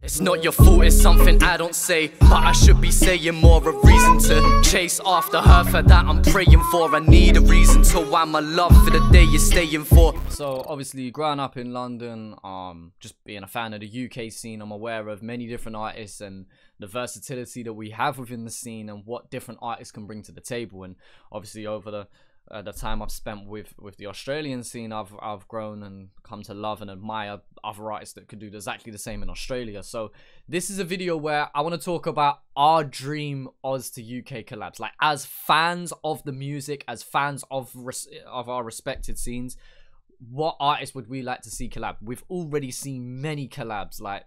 It's not your fault, it's something I don't say, but I should be saying more. A reason to chase after her, for that I'm praying for. I need a reason to why my love for the day is staying for. So obviously growing up in London, just being a fan of the UK scene, I'm aware of many different artists and the versatility that we have within the scene and what different artists can bring to the table. And obviously over the time I've spent with the Australian scene, I've grown and come to love and admire other artists that could do exactly the same in Australia. So this is a video where I want to talk about our dream Oz to UK collabs. Like, as fans of the music, as fans of our respected scenes, what artists would we like to see collab? We've already seen many collabs, like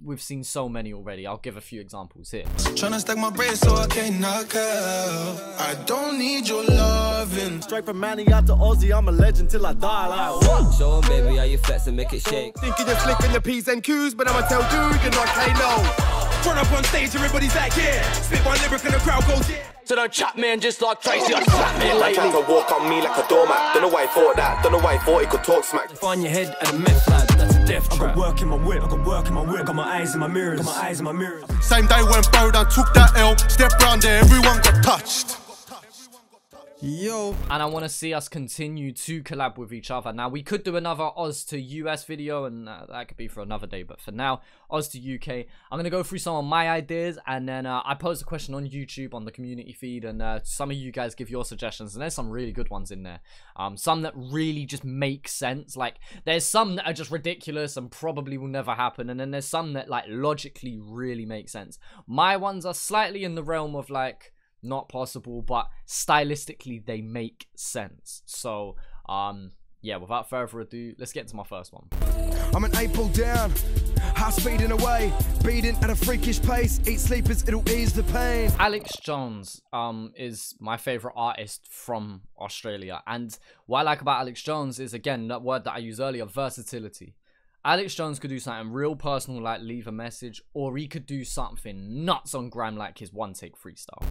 we've seen so many already. I'll give a few examples here. Tryna stack my bread so I can't knock out. I don't need your loving. Straight from Manny out to Aussie, I'm a legend till I die. Like what? Show 'em, baby, how you flex and make it shake. Thinking you're slicking the P's and Q's, but I'ma tell dude you're not K-Lo. Run up on stage, everybody's like, yeah. Spit one lyric and the crowd goes, yeah. So don't chat me and just like Tracy, I slap me lately. Tried to walk on me like a doormat. Don't know why he thought that. Don't know why he thought he could talk smack. Find your head and a meth lad, that's a death trap. I got work in my whip, I got work in my whip. Got my eyes in my mirrors, got my eyes in my mirrors. Same day when bro done took that L, stepped round there, everyone got touched. Yo. And I want to see us continue to collab with each other. Now, we could do another Oz to US video, and that could be for another day. But for now, Oz to UK. I'm going to go through some of my ideas, and then I posed a question on YouTube on the community feed, and some of you guys give your suggestions, and there's some really good ones in there. Some that really just make sense. Like, there's some that are just ridiculous and probably will never happen, and then there's some that, like, logically really make sense. My ones are slightly in the realm of, like, not possible, but stylistically they make sense. So yeah, without further ado, let's get into my first one. I'm an 8-ball down, high speeding away, beating at a freakish pace. Eat sleepers, it'll ease the pain. AITCH Jones is my favorite artist from Australia, and what I like about AITCH Jones is, again, that word that I used earlier, versatility. AITCH Jones could do something real personal, like leave a message, or he could do something nuts on gram, like his one-take freestyle.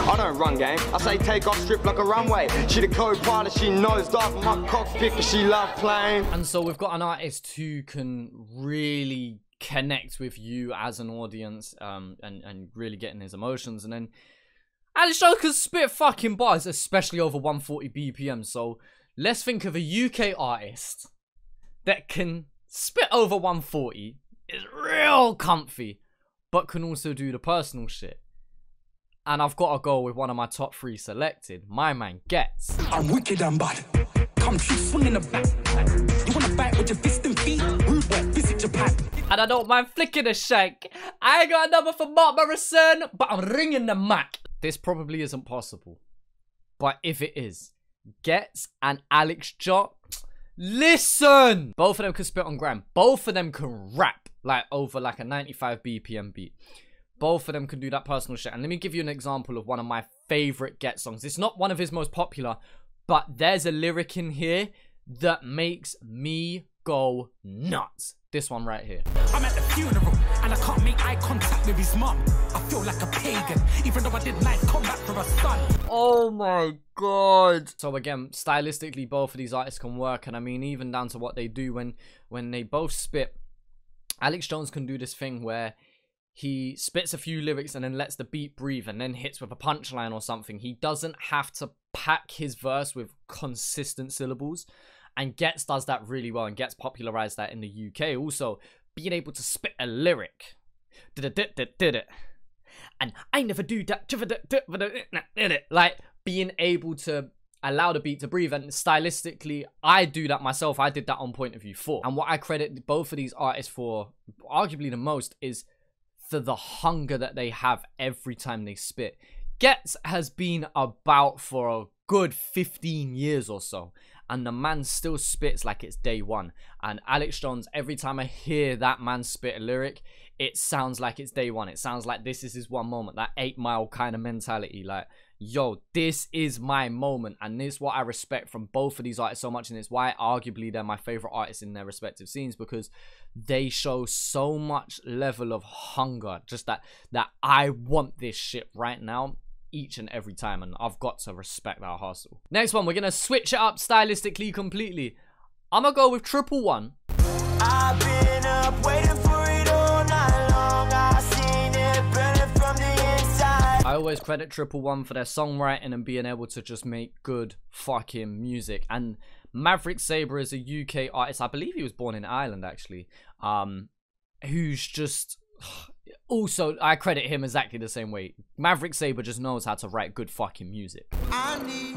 I don't run game, I say take off, strip like a runway. She the co-pilot, she knows dive from my cockpit cause she love playing. And so we've got an artist who can really connect with you as an audience, and really get in his emotions. And then AITCH Jones can spit fucking bars, especially over 140 BPM. So let's think of a UK artist that can spit over 140, is real comfy, but can also do the personal shit. And I've got to go with one of my top 3 selected, my man Gets. I'm wicked and bad. Come true, swing in the back. You wanna fight with your fist and feet? Rude boy, visit Japan. And I don't mind flicking a shank. I ain't got a number for Mark Morrison, but I'm ringing the Mac. This probably isn't possible, but if it is, Gets and AITCH Jones, listen! Both of them can spit on gram. Both of them can rap, like, over, like, a 95 BPM beat. Both of them can do that personal shit. And let me give you an example of one of my favorite Get songs. It's not one of his most popular, but there's a lyric in here that makes me go nuts. This one right here. I'm at the funeral and I can't make eye contact with his mum. I feel like a pagan, even though I did nice combat for a son. Oh my god. So again, stylistically, both of these artists can work, and I mean, even down to what they do when they both spit. AITCH Jones can do this thing where he spits a few lyrics and then lets the beat breathe and then hits with a punchline or something. He doesn't have to pack his verse with consistent syllables. And Gets does that really well, and Gets popularized that in the UK. Also, being able to spit a lyric. And I never do that. Like, being able to allow the beat to breathe. And stylistically, I do that myself. I did that on Point of View 4. And what I credit both of these artists for, arguably the most, is for the hunger that they have every time they spit. Gets has been about for a good 15 years or so, and the man still spits like it's day one. And AITCH Jones, every time I hear that man spit a lyric, it sounds like it's day one. It sounds like this is his one moment, that 8 Mile kind of mentality. Like, yo, this is my moment. And this is what I respect from both of these artists so much, and it's why arguably they're my favorite artists in their respective scenes, because they show so much level of hunger, just that I want this shit right now, each and every time, and I've got to respect that hustle. Next one, we're gonna switch it up stylistically completely. I'm gonna go with 111. I've been up waiting for it all night long. always credit Triple One for their songwriting and being able to just make good fucking music. And Maverick Sabre is a UK artist. I believe he was born in Ireland, actually. Who's just... Also, I credit him exactly the same way. Maverick Sabre just knows how to write good fucking music. I need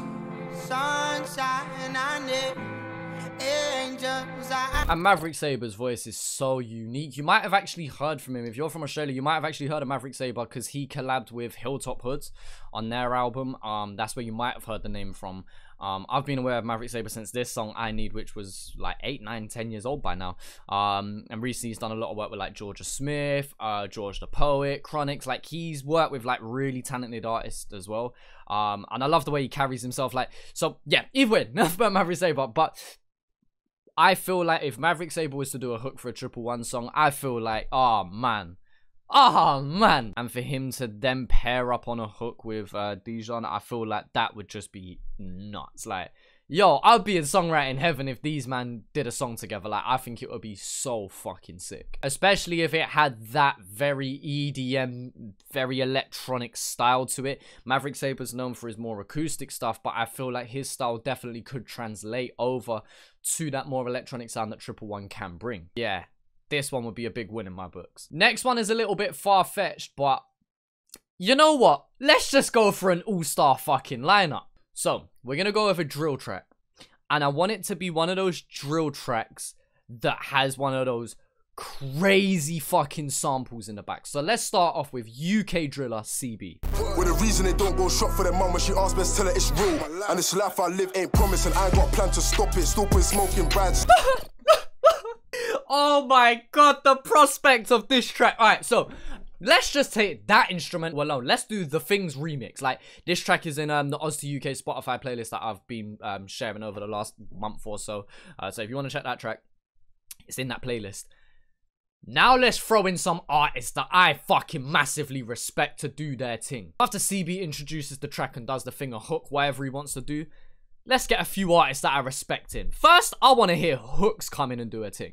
sunshine, I need angels. And Maverick Sabre's voice is so unique. You might have actually heard from him. If you're from Australia, you might have actually heard of Maverick Sabre because he collabed with Hilltop Hoods on their album. That's where you might have heard the name from. I've been aware of Maverick Sabre since this song I Need, which was like 8, 9, 10 years old by now. And recently he's done a lot of work with like Georgia Smith, George the Poet, Chronix. Like he's worked with like really talented artists as well. And I love the way he carries himself. Like, so yeah, either way, enough about Maverick Sabre. But I feel like if Maverick Sabre was to do a hook for a Triple One song, I feel like, oh man. And for him to then pair up on a hook with Dijon, I feel like that would just be nuts. Like, yo, I'd be in songwriting heaven if these man did a song together. Like, I think it would be so fucking sick. Especially if it had that very EDM, very electronic style to it. Maverick Sabre's known for his more acoustic stuff, but I feel like his style definitely could translate over to that more electronic sound that Triple One can bring. Yeah. This one would be a big win in my books. Next one is a little bit far-fetched, but you know what? Let's just go for an all-star fucking lineup. So, we're going to go with a drill track. And I want it to be one of those drill tracks that has one of those crazy fucking samples in the back. So, let's start off with UK driller CB. With the reason they don't go shop for their mum when she asks, best tell her it's real. And this life I live ain't promised and I ain't got a plan to stop it. Still putting smoking brands. Oh my god, the prospect of this track. Alright, so let's just take that instrumental alone. Let's do The Things remix. Like, this track is in the Oz to UK Spotify playlist that I've been sharing over the last month or so. So if you want to check that track, it's in that playlist. Now let's throw in some artists that I fucking massively respect to do their thing. After CB introduces the track and does the thing, a hook, whatever he wants to do, let's get a few artists that I respect in. First, I want to hear Hooks come in and do a thing.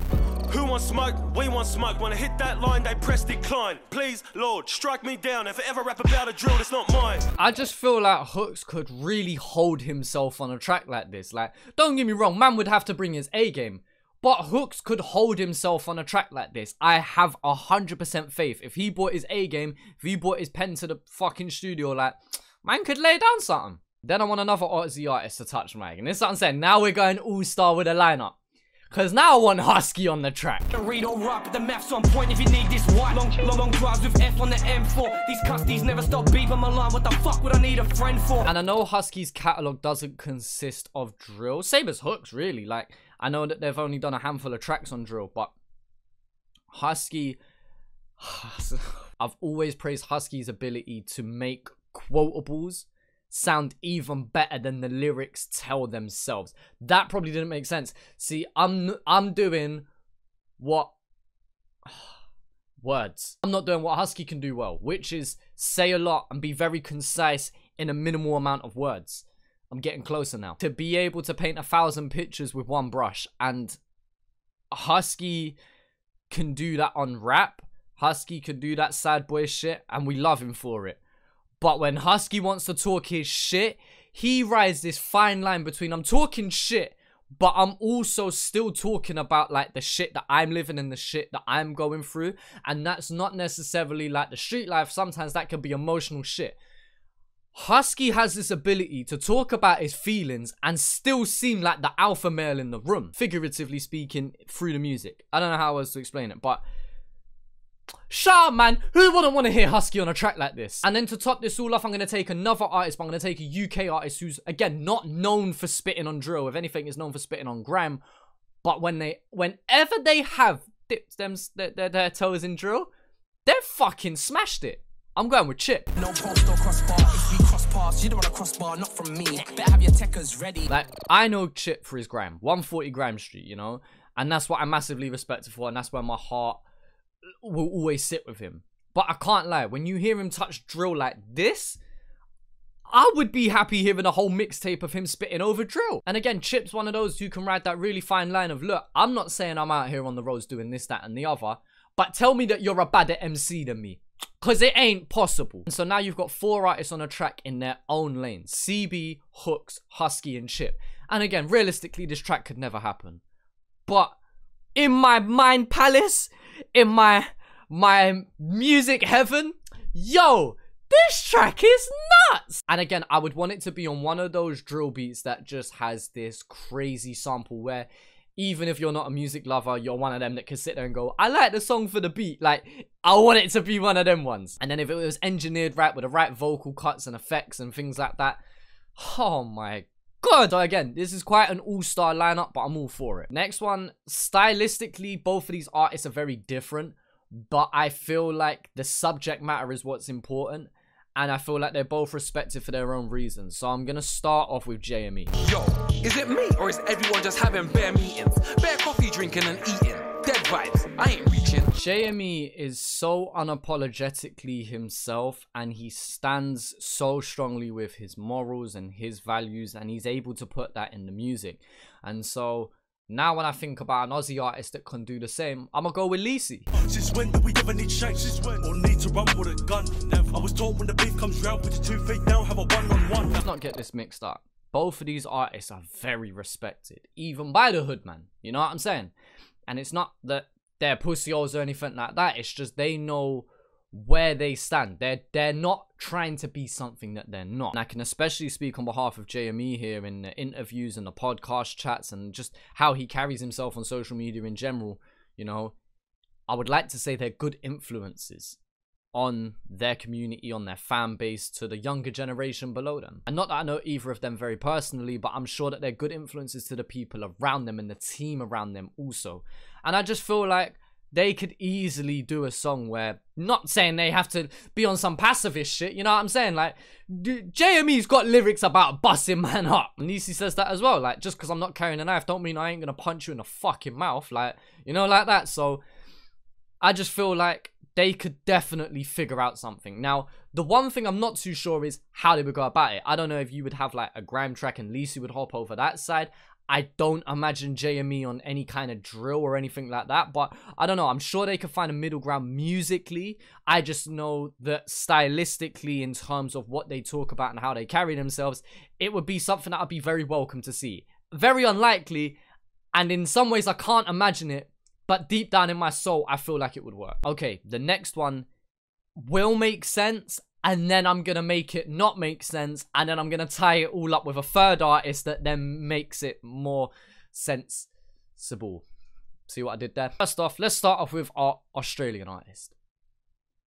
Who wants smoke? We want smoke. When I hit that line, they press decline. Please, Lord, strike me down. If I ever rap about a drill, that's not mine. I just feel like Hooks could really hold himself on a track like this. Like, don't get me wrong, man would have to bring his A game. But Hooks could hold himself on a track like this. I have 100% faith. If he brought his A game, if he brought his pen to the fucking studio, like, man could lay down something. Then I want another Aussie artist to touch mic. And this is what I'm saying. Now we're going all-star with a lineup. Because now I want Husky on the track. Read or rap, but the math's on point if you need this white. Long drives with F on the M4. These custies never stop beeping my line. What the fuck would I need a friend for? And I know Husky's catalogue doesn't consist of drill. Same as Hooks, really. Like, I know that they've only done a handful of tracks on drill, but Husky... I've always praised Husky's ability to make quotables sound even better than the lyrics tell themselves. That probably didn't make sense. See, I'm doing what words. I'm not doing what Husky can do well, which is say a lot and be very concise in a minimal amount of words. I'm getting closer now. To be able to paint 1,000 pictures with one brush, and Husky can do that on rap. Husky can do that sad boy shit, and we love him for it. But when Husky wants to talk his shit, he rides this fine line between I'm talking shit, but I'm also still talking about like the shit that I'm living and the shit that I'm going through. And that's not necessarily like the street life. Sometimes that can be emotional shit. Husky has this ability to talk about his feelings and still seem like the alpha male in the room, figuratively speaking, through the music. I don't know how else to explain it, but shut up, man. Who wouldn't want to hear Husky on a track like this? And then to top this all off, I'm going to take another artist, but I'm going to take a UK artist who's, again, not known for spitting on drill. If anything, is known for spitting on grime. But whenever they have dipped their toes in drill, they've fucking smashed it. I'm going with Chip. No post or crossbar, if we cross paths, you don't want a crossbar, not from me. Better have your techers ready. Like, I know Chip for his grime. 140 Grime Street, you know? And that's what I massively respect him for, and that's where my heart will always sit with him. But I can't lie, when you hear him touch drill like this, I would be happy hearing a whole mixtape of him spitting over drill. And again, Chip's one of those who can ride that really fine line of, look, I'm not saying I'm out here on the roads doing this, that, and the other, but tell me that you're a badder MC than me. because it ain't possible. And so now you've got 4 artists on a track in their own lane. CB, Hooks, Husky, and Chip. And again, realistically, this track could never happen. But in my mind palace, in my music heaven, yo, this track is nuts. And again, I would want it to be on one of those drill beats that just has this crazy sample where even if you're not a music lover, you're one of them that can sit there and go, I like the song for the beat. Like, I want it to be one of them ones. And then if it was engineered right with the right vocal cuts and effects and things like that, oh my god. Again, this is quite an all-star lineup, but I'm all for it. Next one, stylistically, both of these artists are very different, but I feel like the subject matter is what's important. And I feel like they're both respected for their own reasons. So I'm going to start off with JME. Yo, is it me or is everyone just having bare meetings? Bare coffee drinking and eating. Dead vibes. I ain't reaching. JME is so unapologetically himself. And he stands so strongly with his morals and his values. And he's able to put that in the music. And so now when I think about an Aussie artist that can do the same, I'm gonna go with YIZZY. Since when do we ever need change? Since when? Or need to run with a gun? Never. I was told when the beef comes round, put your 2 feet down, have a one-on-one. Let's not get this mixed up. Both of these artists are very respected, even by the hood, man. You know what I'm saying? And it's not that they're pussies or anything like that. It's just they know where they stand. They're not trying to be something that they're not. And I can especially speak on behalf of JME here in the interviews and the podcast chats and just how he carries himself on social media in general. You know, I would like to say they're good influences on their community, on their fan base, to the younger generation below them. And not that I know either of them very personally, but I'm sure that they're good influences to the people around them and the team around them also. And I just feel like they could easily do a song where, not saying they have to be on some pacifist shit, you know what I'm saying? Like, JME's got lyrics about busting man up. And YIZZY says that as well. Like, just because I'm not carrying a knife don't mean I ain't gonna punch you in the fucking mouth. Like, you know, like that. So, I just feel like they could definitely figure out something. Now, the one thing I'm not too sure is how they would go about it. I don't know if you would have like a grime track and YIZZY would hop over that side. I don't imagine JME on any kind of drill or anything like that, but I don't know. I'm sure they could find a middle ground musically. I just know that stylistically, in terms of what they talk about and how they carry themselves, it would be something that I'd be very welcome to see. Very unlikely, and in some ways I can't imagine it, but deep down in my soul, I feel like it would work. Okay, the next one will make sense, and then I'm gonna make it not make sense, and then I'm gonna tie it all up with a third artist that then makes it more sensible. See what I did there? First off, let's start off with our Australian artist,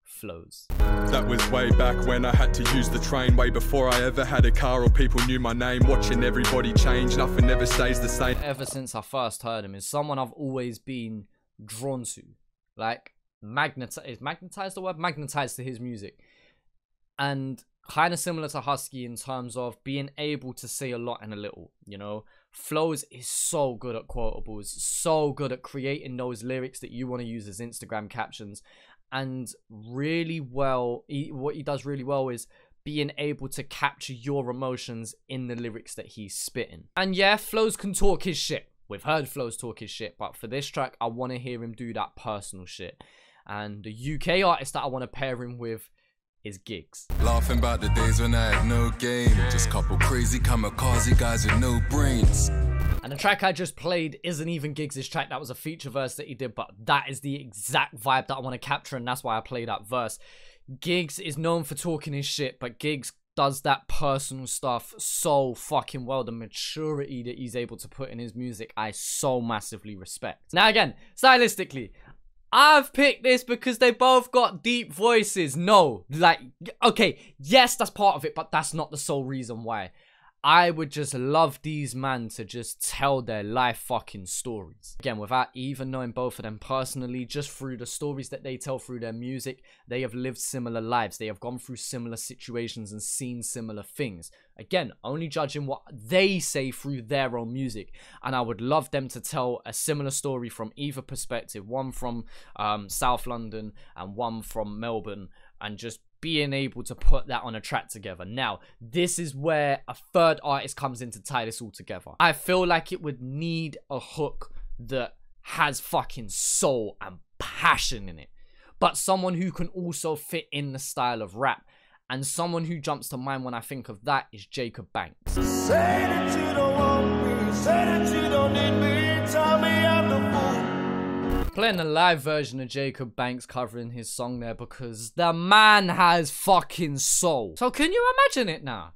Flows. That was way back when I had to use the train, way before I ever had a car or people knew my name. Watching everybody change, nothing ever stays the same. Ever since I first heard him, is someone I've always been drawn to. Like, magnetized the word? Magnetized to his music. And kind of similar to Husky in terms of being able to say a lot and a little, you know. Flows is so good at quotables, so good at creating those lyrics that you want to use as Instagram captions. And really well, what he does really well is being able to capture your emotions in the lyrics that he's spitting. And yeah, Flows can talk his shit. We've heard Flows talk his shit, but for this track, I want to hear him do that personal shit. And the UK artist that I want to pair him with is Giggs. Laughing about the days when I had no game. Just couple crazy kamikaze guys with no brains. And the track I just played isn't even Giggs' track. That was a feature verse that he did, but that is the exact vibe that I want to capture, and that's why I play that verse. Giggs is known for talking his shit, but Giggs does that personal stuff so fucking well. The maturity that he's able to put in his music, I so massively respect. Now again, stylistically, I've picked this because they both got deep voices. No, like, okay, yes, that's part of it, but that's not the sole reason why. I would just love these men to just tell their life fucking stories. Again, without even knowing both of them personally, just through the stories that they tell through their music, they have lived similar lives. They have gone through similar situations and seen similar things. Again, only judging what they say through their own music. And I would love them to tell a similar story from either perspective. One from South London and one from Melbourne. And just being able to put that on a track together. Now, this is where a third artist comes in to tie this all together. I feel like it would need a hook that has fucking soul and passion in it. but someone who can also fit in the style of rap. And someone who jumps to mind when I think of that is Jacob Banks. Say that you don't want me, say that you don't need me, tell me I'm the fool. Playing a live version of Jacob Banks covering his song there because the man has fucking soul. So can you imagine it now?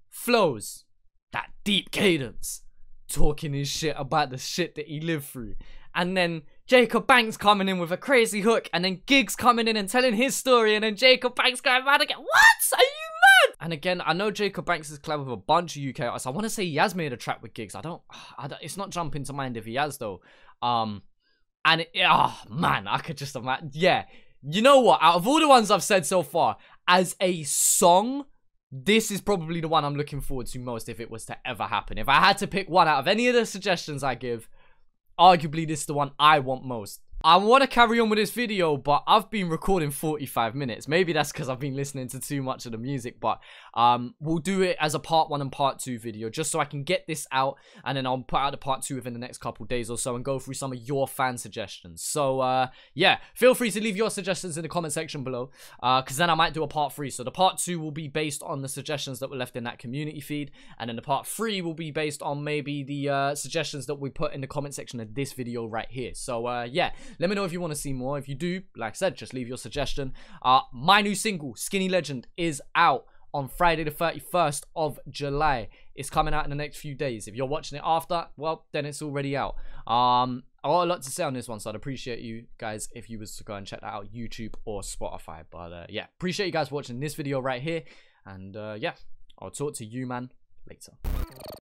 Flows, that deep cadence, talking his shit about the shit that he lived through. And then Jacob Banks coming in with a crazy hook, and then Giggs coming in and telling his story, and then Jacob Banks going mad again. What? Are you mad? And again, I know Jacob Banks is collab with a bunch of UK artists. I want to say he has made a track with Giggs. I don't, it's not jumping to mind if he has though. And man, I could just imagine. Yeah, you know what? Out of all the ones I've said so far, as a song, this is probably the one I'm looking forward to most if it was to ever happen. If I had to pick one out of any of the suggestions I give, arguably this is the one I want most. I want to carry on with this video, but I've been recording 45 minutes. Maybe that's because I've been listening to too much of the music, but we'll do it as a part 1 and part 2 video, just so I can get this out, and then I'll put out the part 2 within the next couple days or so and go through some of your fan suggestions. So yeah, feel free to leave your suggestions in the comment section below, because then I might do a part 3. So the part 2 will be based on the suggestions that were left in that community feed, and then the part 3 will be based on maybe the suggestions that we put in the comment section of this video right here. So yeah, let me know if you want to see more. If you do, like I said, just leave your suggestion. My new single, Skinny Legend, is out on Friday the 31st of July. It's coming out in the next few days. If you're watching it after, well, then it's already out. I got a lot to say on this one, so I'd appreciate you guys if you was to go and check that out, YouTube or Spotify. But yeah, appreciate you guys watching this video right here. And yeah, I'll talk to you, man, later.